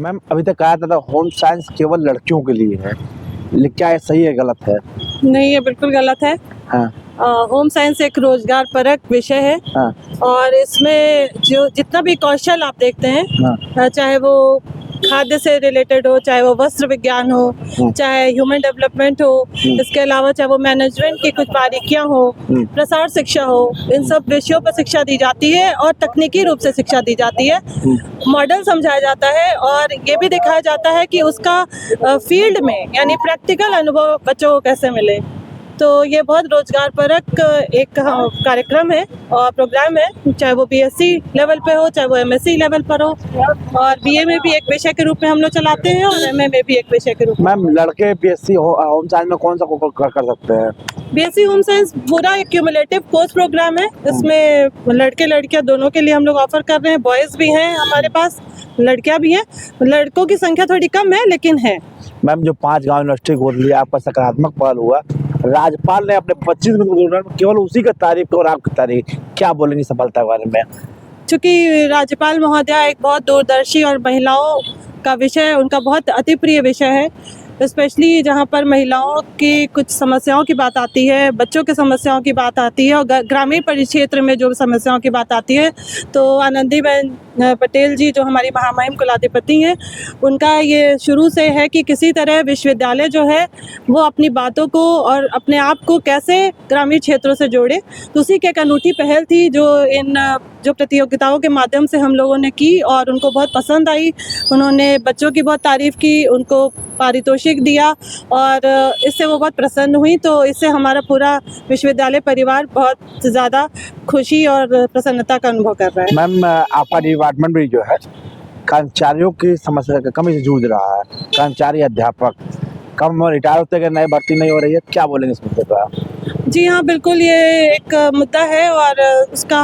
Ma'am अभी तक कहा था होम साइंस केवल लड़कियों के लिए है, लेकिन क्या ये सही है गलत है? नहीं, ये बिल्कुल गलत है। हाँ होम साइंस एक रोजगार परक विषय है हाँ और इसमें जो जितना भी कौशल आप देखते हैं, हाँ चाहे वो खाद्य से रिलेटेड हो, चाहे वो वस्त्र विज्ञान हो, चाहे ह्यूमन डेवलपमेंट हो, इसके अलावा चाहे वो मैनेजमेंट की कुछ बारीकियां हो, प्रसार शिक्षा हो, इन सब विषयों पर शिक्षा दी जाती है और तकनीकी रूप से शिक्षा दी जाती है। मॉडल समझाया जाता है और ये भी दिखाया जाता है कि उसका फील्ड में यानी प्रैक्टिकल अनुभव बच्चों को कैसे मिले। तो ये बहुत रोजगार परक एक कार्यक्रम है और प्रोग्राम है, चाहे वो बीएससी लेवल पे हो, चाहे वो एमएससी लेवल पर हो, और बीए में भी एक विषय के रूप में हम लोग चलाते हैं और एमए में भी एक विषय के रूप में। मैम लड़के बीएससी होम साइंस में कौन सा कर सकते हैं? बीएससी होम साइंस पूरा एक क्यूमुलेटिव कोर्स प्रोग्राम है। इसमें लड़के लड़कियां दोनों के लिए हम लोग ऑफर कर रहे हैं। बॉयज़ भी हैं हमारे पास, लड़कियां भी हैं। लड़कों की संख्या थोड़ी कम है लेकिन है। मैम जो 5 गांव यूनिवर्सिटी गोद लिया, आपका सकारात्मक पहल हुआ, राज्यपाल ने अपने 25 मिनट में केवल उसी का तारीफ और आपकी तारीफ, क्या बोलेंगे सफलता के बारे में? चूँकि राज्यपाल महोदया एक बहुत दूरदर्शी और महिलाओं का विषय उनका बहुत अति प्रिय विषय है, स्पेशली जहाँ पर महिलाओं की कुछ समस्याओं की बात आती है, बच्चों की समस्याओं की बात आती है और ग्रामीण परिक्षेत्र में जो समस्याओं की बात आती है, तो आनंदीबेन पटेल जी जो हमारी महामहिम कुलाधिपति हैं, उनका ये शुरू से है कि किसी तरह विश्वविद्यालय जो है वो अपनी बातों को और अपने आप को कैसे ग्रामीण क्षेत्रों से जोड़े। तो उसी की एक अनूठी पहल थी जो प्रतियोगिताओं के माध्यम से हम लोगों ने की और उनको बहुत पसंद आई। उन्होंने बच्चों की बहुत तारीफ़ की, उनको पारितोषिक दिया और इससे वो बहुत प्रसन्न हुई। तो इससे हमारा पूरा विश्वविद्यालय परिवार बहुत ज़्यादा खुशी और प्रसन्नता का अनुभव कर रहा है। मैम आपका डिपार्टमेंट भी जो है कर्मचारियों की समस्या की कमी से जूझ रहा है, कर्मचारी अध्यापक कम रिटायर होते गए, नए भर्ती नहीं हो रही है, क्या बोलेंगे इस मुद्दे पर? जी हाँ, बिल्कुल ये एक मुद्दा है और उसका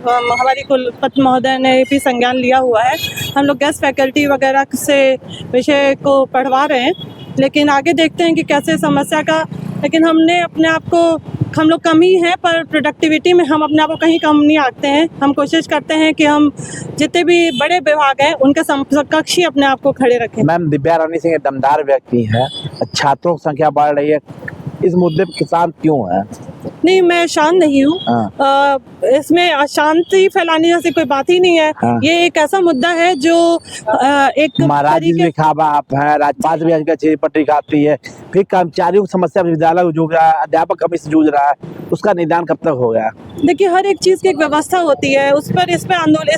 हमारी कुलपति महोदय ने भी संज्ञान लिया हुआ है। हम लोग गेस्ट फैकल्टी वगैरह से विषय को पढ़वा रहे हैं, लेकिन आगे देखते हैं कि कैसे समस्या का, लेकिन हमने अपने आप को, हम लोग कम ही हैं पर प्रोडक्टिविटी में हम अपने आप को कहीं कम नहीं आंकते हैं। हम कोशिश करते हैं कि हम जितने भी बड़े विभाग हैं उनके समकक्ष ही अपने आप को खड़े रखें। मैम दिव्या रानी सिंह एक दमदार व्यक्ति है, छात्रों की संख्या बढ़ रही है, इस मुद्दे पर किसान क्यों है? नहीं, मैं शांत नहीं हूँ। इसमें अशांति फैलाने जैसी कोई बात ही नहीं है। ये एक ऐसा मुद्दा है जो एक महाराज जी भी खाबा आप हैं, राज्यपाल भी आजकल पटरी खाती है, फिर कर्मचारियों की समस्या विद्यालय जूझ रहा है, अध्यापक कमी से जूझ रहा है, उसका निदान कब तक होगा? देखिए, हर एक चीज़ की एक व्यवस्था होती है, इस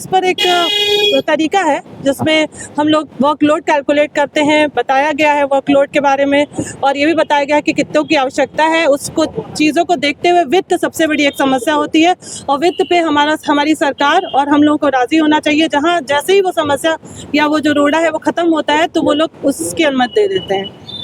पर एक तरीका है जिसमें हम लोग वर्कलोड कैलकुलेट करते हैं। बताया गया है वर्कलोड के बारे में और ये भी बताया गया है कि कितनों की आवश्यकता है। उसको चीज़ों को देखते हुए वित्त सबसे बड़ी एक समस्या होती है और वित्त पे हमारी सरकार और हम लोगों को राज़ी होना चाहिए। जहाँ जैसे ही वो समस्या या वो जो रोड़ा है वो ख़त्म होता है तो वो लोग उसकी अनुमति दे देते हैं।